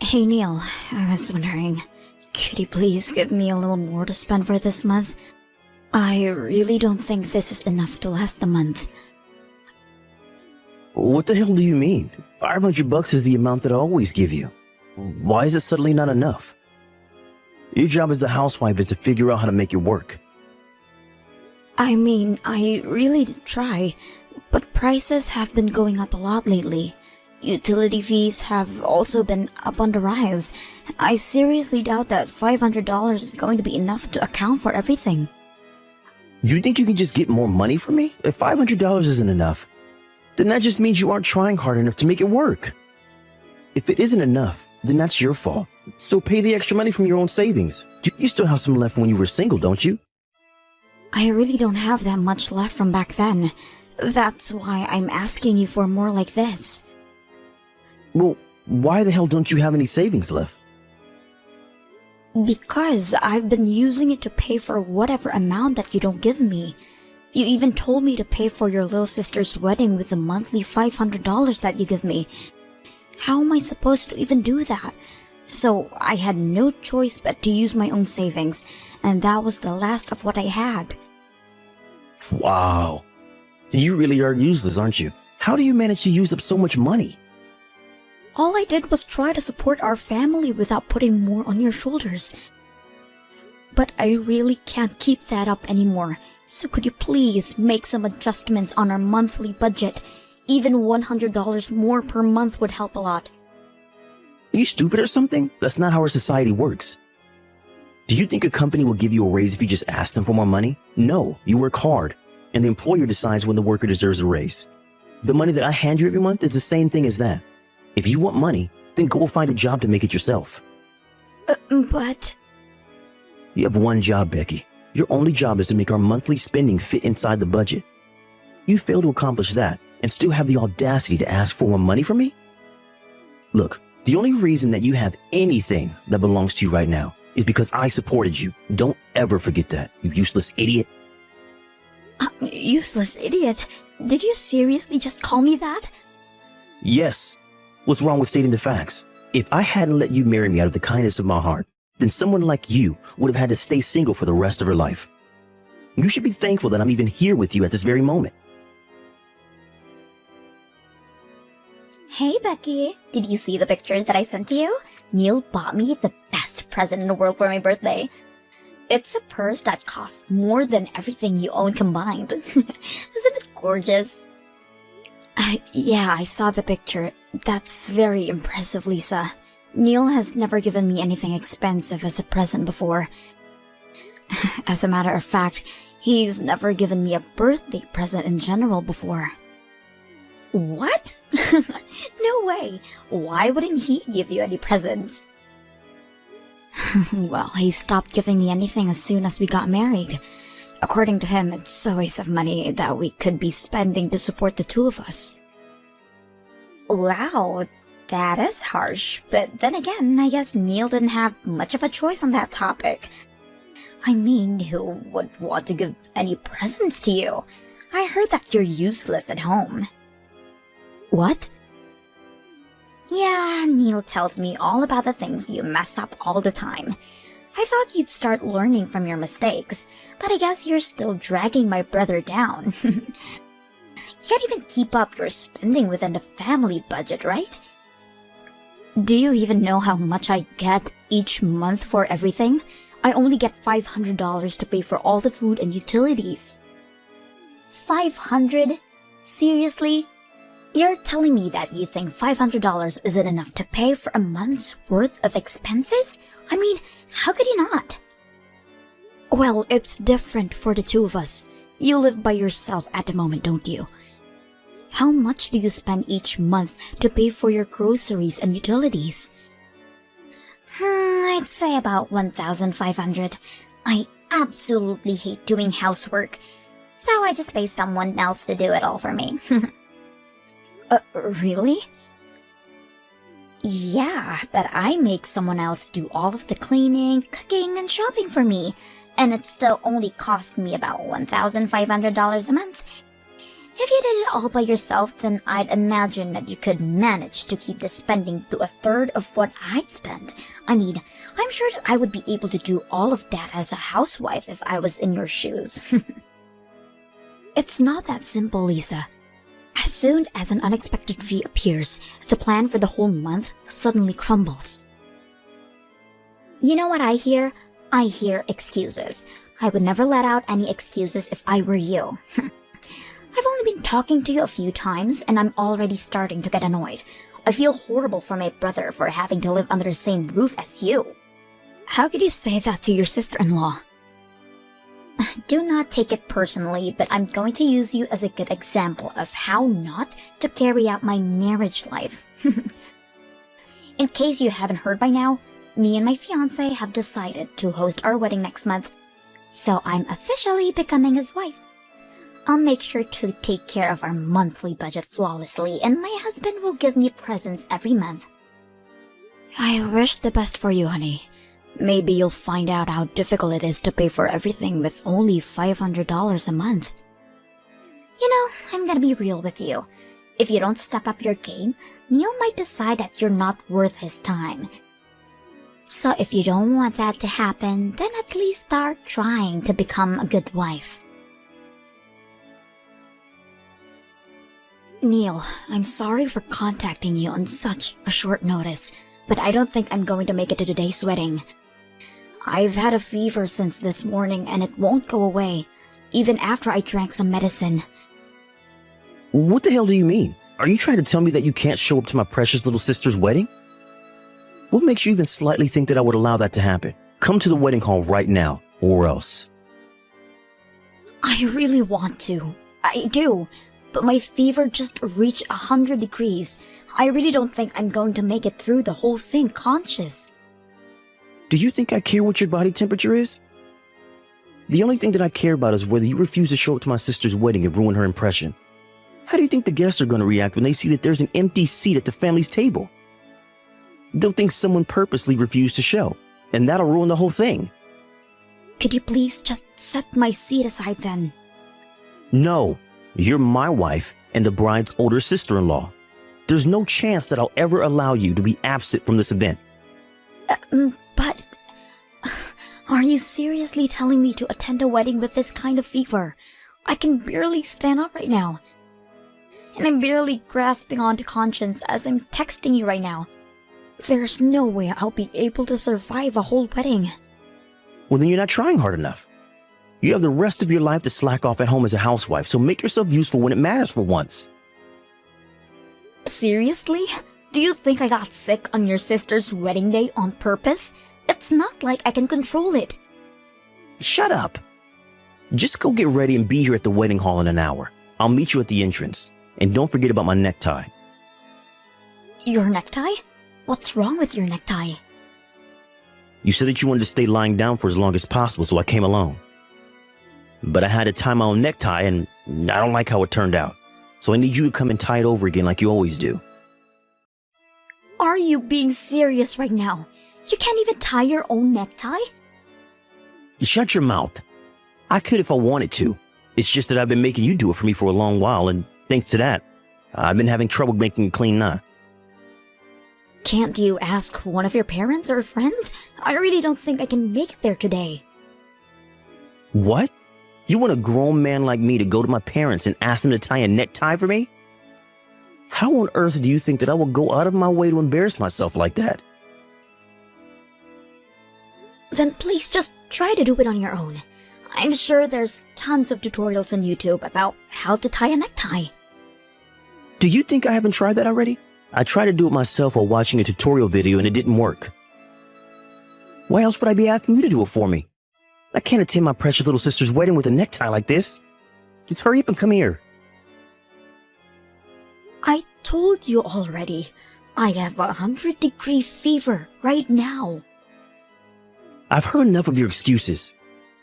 Hey Neil, I was wondering, could you please give me a little more to spend for this month? I really don't think this is enough to last the month. What the hell do you mean? $500 is the amount that I always give you. Why is it suddenly not enough? Your job as the housewife is to figure out how to make it work. I mean, I really did try, but prices have been going up a lot lately. Utility fees have also been up on the rise. I seriously doubt that $500 is going to be enough to account for everything. You think you can just get more money from me? If $500 isn't enough, then that just means you aren't trying hard enough to make it work. If it isn't enough, then that's your fault. So pay the extra money from your own savings. You still have some left when you were single, don't you? I really don't have that much left from back then. That's why I'm asking you for more like this. Well, why the hell don't you have any savings left? Because I've been using it to pay for whatever amount that you don't give me. You even told me to pay for your little sister's wedding with the monthly $500 that you give me. How am I supposed to even do that? So I had no choice but to use my own savings, and that was the last of what I had. Wow. You really are useless, aren't you? How do you manage to use up so much money? All I did was try to support our family without putting more on your shoulders. But I really can't keep that up anymore. So could you please make some adjustments on our monthly budget? Even $100 more per month would help a lot. Are you stupid or something? That's not how our society works. Do you think a company will give you a raise if you just ask them for more money? No, you work hard, and the employer decides when the worker deserves a raise. The money that I hand you every month is the same thing as that. If you want money, then go find a job to make it yourself. But... You have one job, Becky. Your only job is to make our monthly spending fit inside the budget. You fail to accomplish that and still have the audacity to ask for more money from me? Look, the only reason that you have anything that belongs to you right now is because I supported you. Don't ever forget that, you useless idiot. Useless idiot? Did you seriously just call me that? Yes. What's wrong with stating the facts? If I hadn't let you marry me out of the kindness of my heart, then someone like you would have had to stay single for the rest of her life. You should be thankful that I'm even here with you at this very moment. Hey Becky, did you see the pictures that I sent to you? Neil bought me the best present in the world for my birthday. It's a purse that costs more than everything you own combined. Isn't it gorgeous? Yeah, I saw the picture. That's very impressive, Lisa. Neil has never given me anything expensive as a present before. As a matter of fact, he's never given me a birthday present in general before. What? No way. Why wouldn't he give you any presents? Well, he stopped giving me anything as soon as we got married. According to him, it's a waste of money that we could be spending to support the two of us. Wow, that is harsh. But then again, I guess Neil didn't have much of a choice on that topic. I mean, who would want to give any presents to you? I heard that you're useless at home. What? Yeah, Neil tells me all about the things you mess up all the time. I thought you'd start learning from your mistakes, but I guess you're still dragging my brother down. You can't even keep up your spending within the family budget, right? Do you even know how much I get each month for everything? I only get $500 to pay for all the food and utilities. 500? Seriously? You're telling me that you think $500 isn't enough to pay for a month's worth of expenses? I mean, how could you not? Well, it's different for the two of us. You live by yourself at the moment, don't you? How much do you spend each month to pay for your groceries and utilities? I'd say about $1,500. I absolutely hate doing housework, so I just pay someone else to do it all for me. Really? Yeah, but I make someone else do all of the cleaning, cooking, and shopping for me, and it still only cost me about $1,500 a month. If you did it all by yourself, then I'd imagine that you could manage to keep the spending to a third of what I'd spend. I mean, I'm sure that I would be able to do all of that as a housewife if I was in your shoes. It's not that simple, Lisa. As soon as an unexpected fee appears, the plan for the whole month suddenly crumbles. You know what I hear? I hear excuses. I would never let out any excuses if I were you. I've only been talking to you a few times, and I'm already starting to get annoyed. I feel horrible for my brother for having to live under the same roof as you. How could you say that to your sister-in-law? Do not take it personally, but I'm going to use you as a good example of how not to carry out my marriage life. In case you haven't heard by now, me and my fiancé have decided to host our wedding next month, so I'm officially becoming his wife. I'll make sure to take care of our monthly budget flawlessly, and my husband will give me presents every month. I wish the best for you, honey. Maybe you'll find out how difficult it is to pay for everything with only $500 a month. You know, I'm gonna be real with you. If you don't step up your game, Neil might decide that you're not worth his time. So if you don't want that to happen, then at least start trying to become a good wife. Neil, I'm sorry for contacting you on such a short notice, but I don't think I'm going to make it to today's wedding. I've had a fever since this morning and it won't go away, even after I drank some medicine. What the hell do you mean? Are you trying to tell me that you can't show up to my precious little sister's wedding? What makes you even slightly think that I would allow that to happen? Come to the wedding hall right now, or else. I really want to. I do. But my fever just reached 100 degrees. I really don't think I'm going to make it through the whole thing conscious. Do you think I care what your body temperature is? The only thing that I care about is whether you refuse to show up to my sister's wedding and ruin her impression. How do you think the guests are going to react when they see that there's an empty seat at the family's table? They'll think someone purposely refused to show, and that'll ruin the whole thing. Could you please just set my seat aside then? No, you're my wife and the bride's older sister-in-law. There's no chance that I'll ever allow you to be absent from this event. But are you seriously telling me to attend a wedding with this kind of fever? I can barely stand up right now. And I'm barely grasping onto conscience as I'm texting you right now. There's no way I'll be able to survive a whole wedding. Well, then you're not trying hard enough. You have the rest of your life to slack off at home as a housewife, so make yourself useful when it matters for once. Seriously? Do you think I got sick on your sister's wedding day on purpose? It's not like I can control it. Shut up. Just go get ready and be here at the wedding hall in an hour. I'll meet you at the entrance. And don't forget about my necktie. Your necktie? What's wrong with your necktie? You said that you wanted to stay lying down for as long as possible, so I came along. But I had to tie my own necktie, and I don't like how it turned out. So I need you to come and tie it over again like you always do. Are you being serious right now? You can't even tie your own necktie? Shut your mouth. I could if I wanted to. It's just that I've been making you do it for me for a long while, and thanks to that, I've been having trouble making a clean knot. Can't you ask one of your parents or friends? I really don't think I can make it there today. What? You want a grown man like me to go to my parents and ask them to tie a necktie for me? How on earth do you think that I will go out of my way to embarrass myself like that? Then please just try to do it on your own. I'm sure there's tons of tutorials on YouTube about how to tie a necktie. Do you think I haven't tried that already? I tried to do it myself while watching a tutorial video and it didn't work. Why else would I be asking you to do it for me? I can't attend my precious little sister's wedding with a necktie like this. Just hurry up and come here. I told you already. I have a 100-degree fever right now. I've heard enough of your excuses.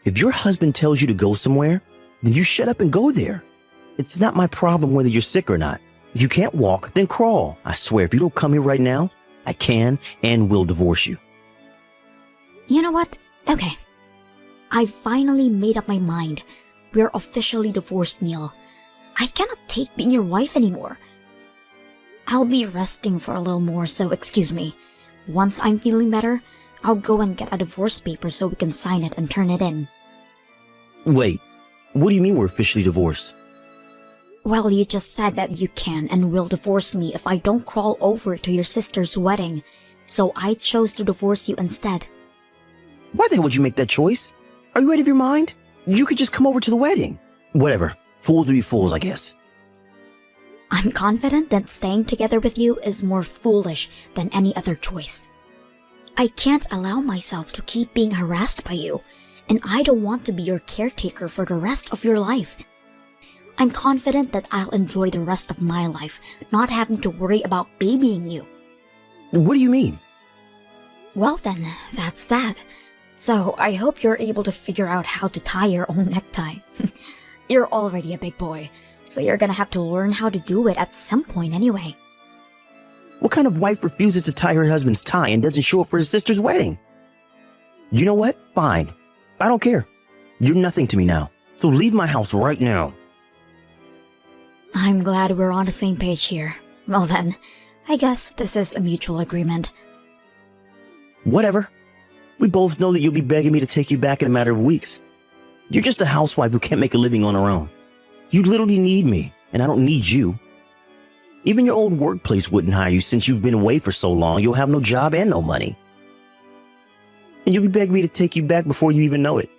If your husband tells you to go somewhere, then you shut up and go there. It's not my problem whether you're sick or not. If you can't walk, then crawl. I swear, if you don't come here right now, I can and will divorce you. You know what? Okay. I finally made up my mind. We're officially divorced, Neil. I cannot take being your wife anymore. I'll be resting for a little more, so excuse me. Once I'm feeling better, I'll go and get a divorce paper so we can sign it and turn it in. Wait, what do you mean we're officially divorced? Well, you just said that you can and will divorce me if I don't crawl over to your sister's wedding, so I chose to divorce you instead. Why the hell would you make that choice? Are you out of your mind? You could just come over to the wedding. Whatever. Fools will be fools, I guess. I'm confident that staying together with you is more foolish than any other choice. I can't allow myself to keep being harassed by you, and I don't want to be your caretaker for the rest of your life. I'm confident that I'll enjoy the rest of my life, not having to worry about babying you. What do you mean? Well then, that's that. So I hope you're able to figure out how to tie your own necktie. You're already a big boy, so you're gonna have to learn how to do it at some point anyway. What kind of wife refuses to tie her husband's tie and doesn't show up for his sister's wedding? You know what? Fine. I don't care. You're nothing to me now, so leave my house right now. I'm glad we're on the same page here. Well then, I guess this is a mutual agreement. Whatever. We both know that you'll be begging me to take you back in a matter of weeks. You're just a housewife who can't make a living on her own. You literally need me, and I don't need you. Even your old workplace wouldn't hire you since you've been away for so long. You'll have no job and no money. And you'll be begging me to take you back before you even know it.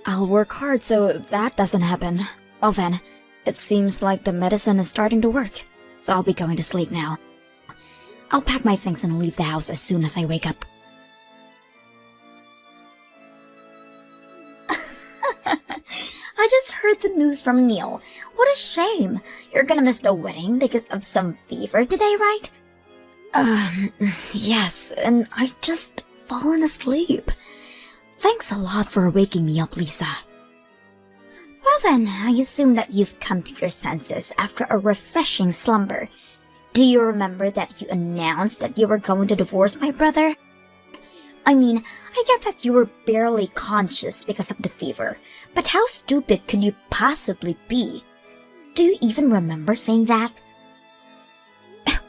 I'll work hard so that doesn't happen. Well then, it seems like the medicine is starting to work, so I'll be going to sleep now. I'll pack my things and leave the house as soon as I wake up. I just heard the news from Neil. What a shame. You're gonna miss the wedding because of some fever today, right? Yes, and I just fallen asleep. Thanks a lot for waking me up, Lisa. Well then, I assume that you've come to your senses after a refreshing slumber. Do you remember that you announced that you were going to divorce my brother? I mean, I get that you were barely conscious because of the fever, but how stupid could you possibly be? Do you even remember saying that?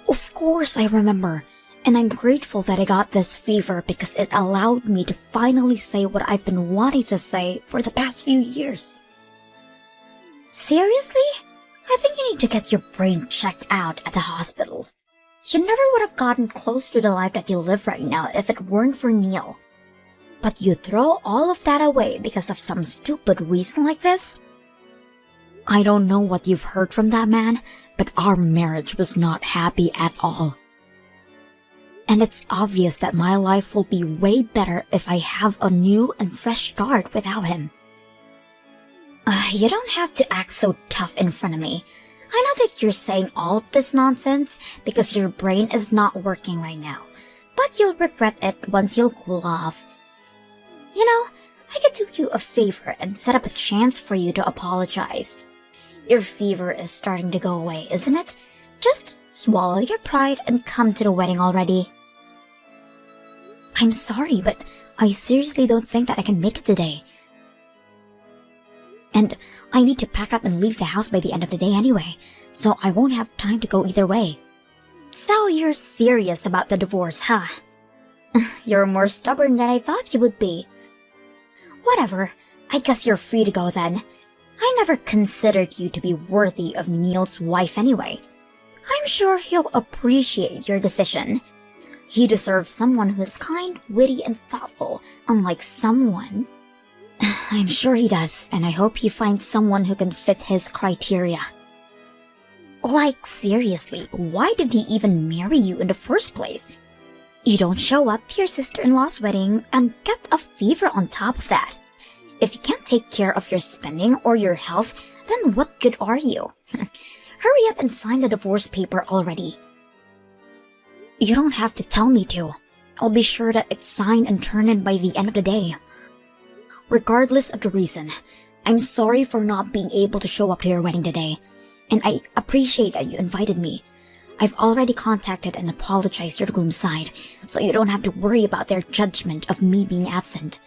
Of course I remember, and I'm grateful that I got this fever because it allowed me to finally say what I've been wanting to say for the past few years. Seriously? I think you need to get your brain checked out at the hospital. You never would have gotten close to the life that you live right now if it weren't for Neil. But you throw all of that away because of some stupid reason like this? I don't know what you've heard from that man, but our marriage was not happy at all. And it's obvious that my life will be way better if I have a new and fresh start without him. You don't have to act so tough in front of me. I know that you're saying all of this nonsense because your brain is not working right now, but you'll regret it once you'll cool off. You know, I could do you a favor and set up a chance for you to apologize. Your fever is starting to go away, isn't it? Just swallow your pride and come to the wedding already. I'm sorry, but I seriously don't think that I can make it today. And I need to pack up and leave the house by the end of the day anyway, so I won't have time to go either way. So you're serious about the divorce, huh? You're more stubborn than I thought you would be. Whatever, I guess you're free to go then. I never considered you to be worthy of Neil's wife anyway. I'm sure he'll appreciate your decision. He deserves someone who is kind, witty, and thoughtful, unlike someone... I'm sure he does, and I hope he finds someone who can fit his criteria. Like, seriously, why did he even marry you in the first place? You don't show up to your sister-in-law's wedding and get a fever on top of that. If you can't take care of your spending or your health, then what good are you? Hurry up and sign the divorce paper already. You don't have to tell me to. I'll be sure that it's signed and turned in by the end of the day. Regardless of the reason, I'm sorry for not being able to show up to your wedding today, and I appreciate that you invited me. I've already contacted and apologized to the groom's side, so you don't have to worry about their judgment of me being absent.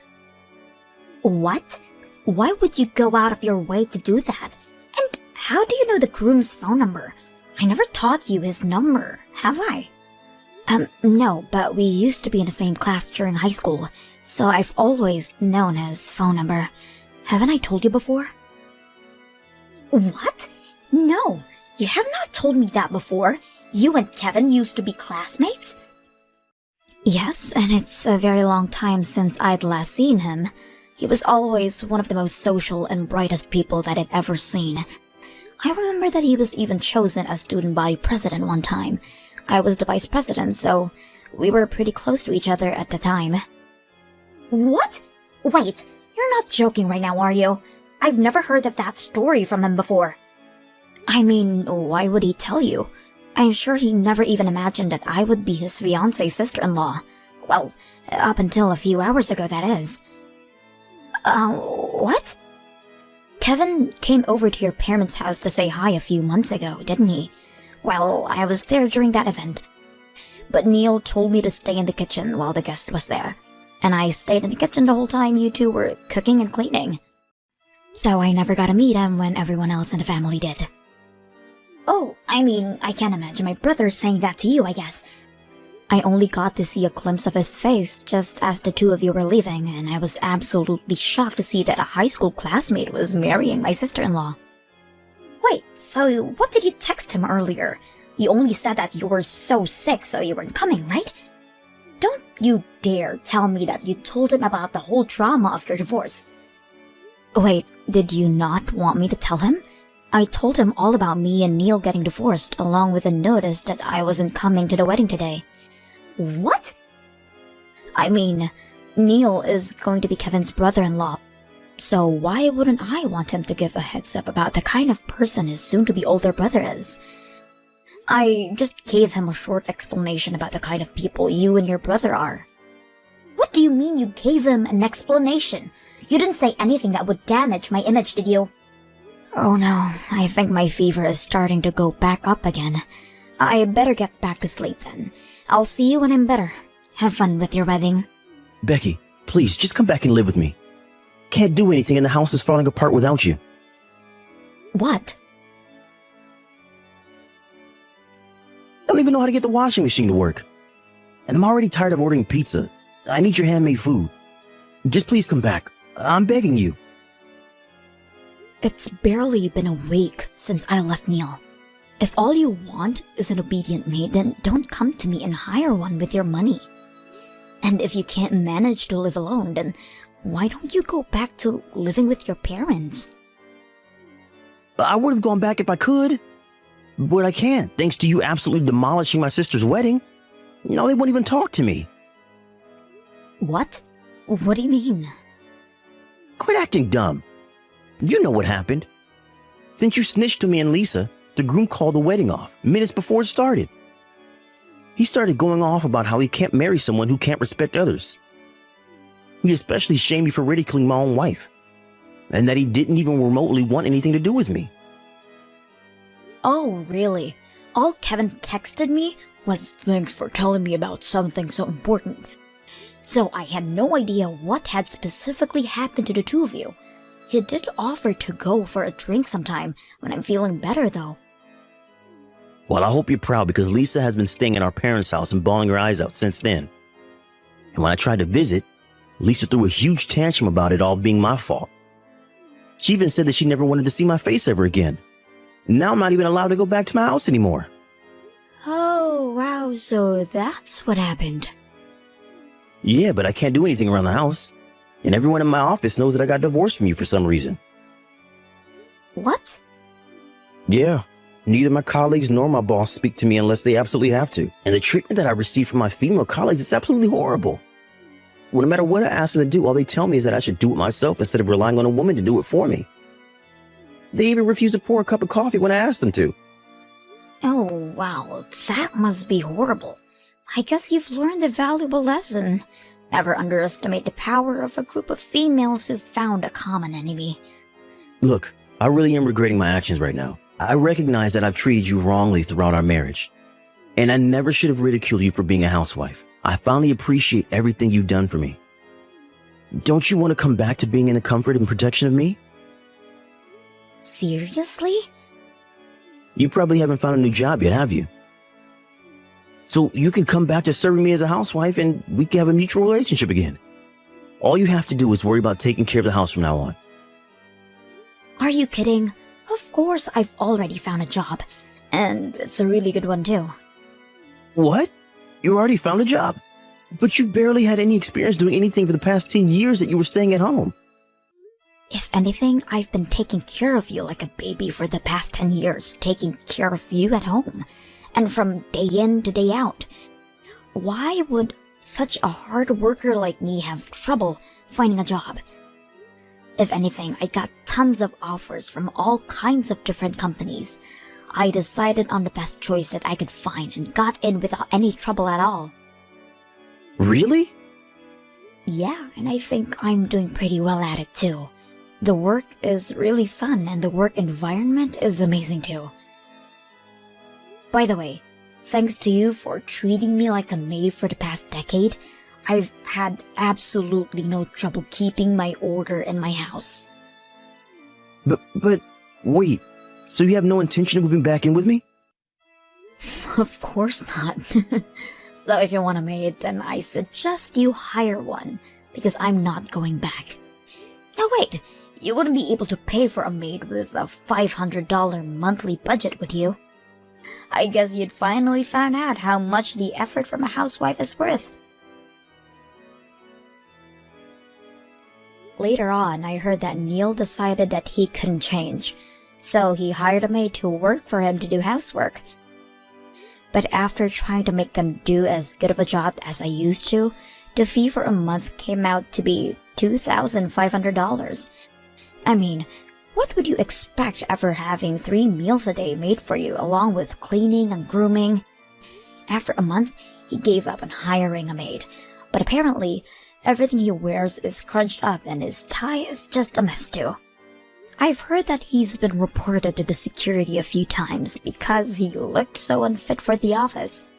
What? Why would you go out of your way to do that? And how do you know the groom's phone number? I never taught you his number, have I? No, but we used to be in the same class during high school, so I've always known his phone number. Haven't I told you before? What? No, you have not told me that before. You and Kevin used to be classmates? Yes, and it's a very long time since I'd last seen him. He was always one of the most social and brightest people that I'd ever seen. I remember that he was even chosen as student body president one time. I was the vice president, so we were pretty close to each other at the time. What? Wait, you're not joking right now, are you? I've never heard of that story from him before. I mean, why would he tell you? I'm sure he never even imagined that I would be his fiancée sister-in-law. Well, up until a few hours ago, that is. What? Kevin came over to your parents' house to say hi a few months ago, didn't he? Well, I was there during that event. But Neil told me to stay in the kitchen while the guest was there, and I stayed in the kitchen the whole time you two were cooking and cleaning. So I never got to meet him when everyone else in the family did. Oh, I mean, I can't imagine my brother saying that to you, I guess. I only got to see a glimpse of his face just as the two of you were leaving, and I was absolutely shocked to see that a high school classmate was marrying my sister-in-law. Wait, so what did you text him earlier? You only said that you were so sick so you weren't coming, right? Don't you dare tell me that you told him about the whole drama of your divorce. Wait, did you not want me to tell him? I told him all about me and Neil getting divorced, along with a notice that I wasn't coming to the wedding today. What? I mean, Neil is going to be Kevin's brother-in-law, so why wouldn't I want him to give a heads up about the kind of person his soon-to-be older brother is? I just gave him a short explanation about the kind of people you and your brother are. What do you mean you gave him an explanation? You didn't say anything that would damage my image, did you? Oh no, I think my fever is starting to go back up again. I better get back to sleep then. I'll see you when I'm better. Have fun with your wedding. Becky, please, just come back and live with me. Can't do anything and the house is falling apart without you. What? I don't even know how to get the washing machine to work. And I'm already tired of ordering pizza. I need your handmade food. Just please come back. I'm begging you. It's barely been a week since I left Neil. If all you want is an obedient maid, then don't come to me and hire one with your money. And if you can't manage to live alone, then why don't you go back to living with your parents? I would have gone back if I could. But I can't, thanks to you absolutely demolishing my sister's wedding. You know, they won't even talk to me. What? What do you mean? Quit acting dumb. You know what happened. Since you snitched to me and Lisa, the groom called the wedding off minutes before it started. He started going off about how he can't marry someone who can't respect others. He especially shamed me for ridiculing my own wife, and that he didn't even remotely want anything to do with me. Oh, really? All Kevin texted me was thanks for telling me about something so important. So I had no idea what had specifically happened to the two of you. He did offer to go for a drink sometime when I'm feeling better, though. Well, I hope you're proud because Lisa has been staying at our parents' house and bawling her eyes out since then. And when I tried to visit, Lisa threw a huge tantrum about it all being my fault. She even said that she never wanted to see my face ever again. Now I'm not even allowed to go back to my house anymore. Oh, wow, so that's what happened. Yeah, but I can't do anything around the house. And everyone in my office knows that I got divorced from you for some reason. What? Yeah. Neither my colleagues nor my boss speak to me unless they absolutely have to. And the treatment that I receive from my female colleagues is absolutely horrible. Well, no matter what I ask them to do, all they tell me is that I should do it myself instead of relying on a woman to do it for me. They even refuse to pour a cup of coffee when I ask them to. Oh, wow, that must be horrible. I guess you've learned a valuable lesson. Never underestimate the power of a group of females who've found a common enemy. Look, I really am regretting my actions right now. I recognize that I've treated you wrongly throughout our marriage. And I never should have ridiculed you for being a housewife. I finally appreciate everything you've done for me. Don't you want to come back to being in the comfort and protection of me? Seriously? You probably haven't found a new job yet, have you? So you can come back to serving me as a housewife and we can have a mutual relationship again. All you have to do is worry about taking care of the house from now on. Are you kidding? Of course I've already found a job. And it's a really good one too. What? You already found a job? But you've barely had any experience doing anything for the past 10 years that you were staying at home. If anything, I've been taking care of you like a baby for the past 10 years, taking care of you at home, and from day in to day out. Why would such a hard worker like me have trouble finding a job? If anything, I got tons of offers from all kinds of different companies. I decided on the best choice that I could find and got in without any trouble at all. Really? Yeah, and I think I'm doing pretty well at it too. The work is really fun and the work environment is amazing too. By the way, thanks to you for treating me like a maid for the past decade, I've had absolutely no trouble keeping my order in my house. But, wait, so you have no intention of moving back in with me? Of course not. So if you want a maid, then I suggest you hire one, because I'm not going back. Now wait, you wouldn't be able to pay for a maid with a $500 monthly budget, would you? I guess you'd finally found out how much the effort from a housewife is worth. Later on, I heard that Neil decided that he couldn't change, so he hired a maid to work for him to do housework. But after trying to make them do as good of a job as I used to, the fee for a month came out to be $2,500. I mean, what would you expect after having 3 meals a day made for you along with cleaning and grooming? After a month, he gave up on hiring a maid, but apparently, everything he wears is scrunched up and his tie is just a mess too. I've heard that he's been reported to the security a few times because he looked so unfit for the office.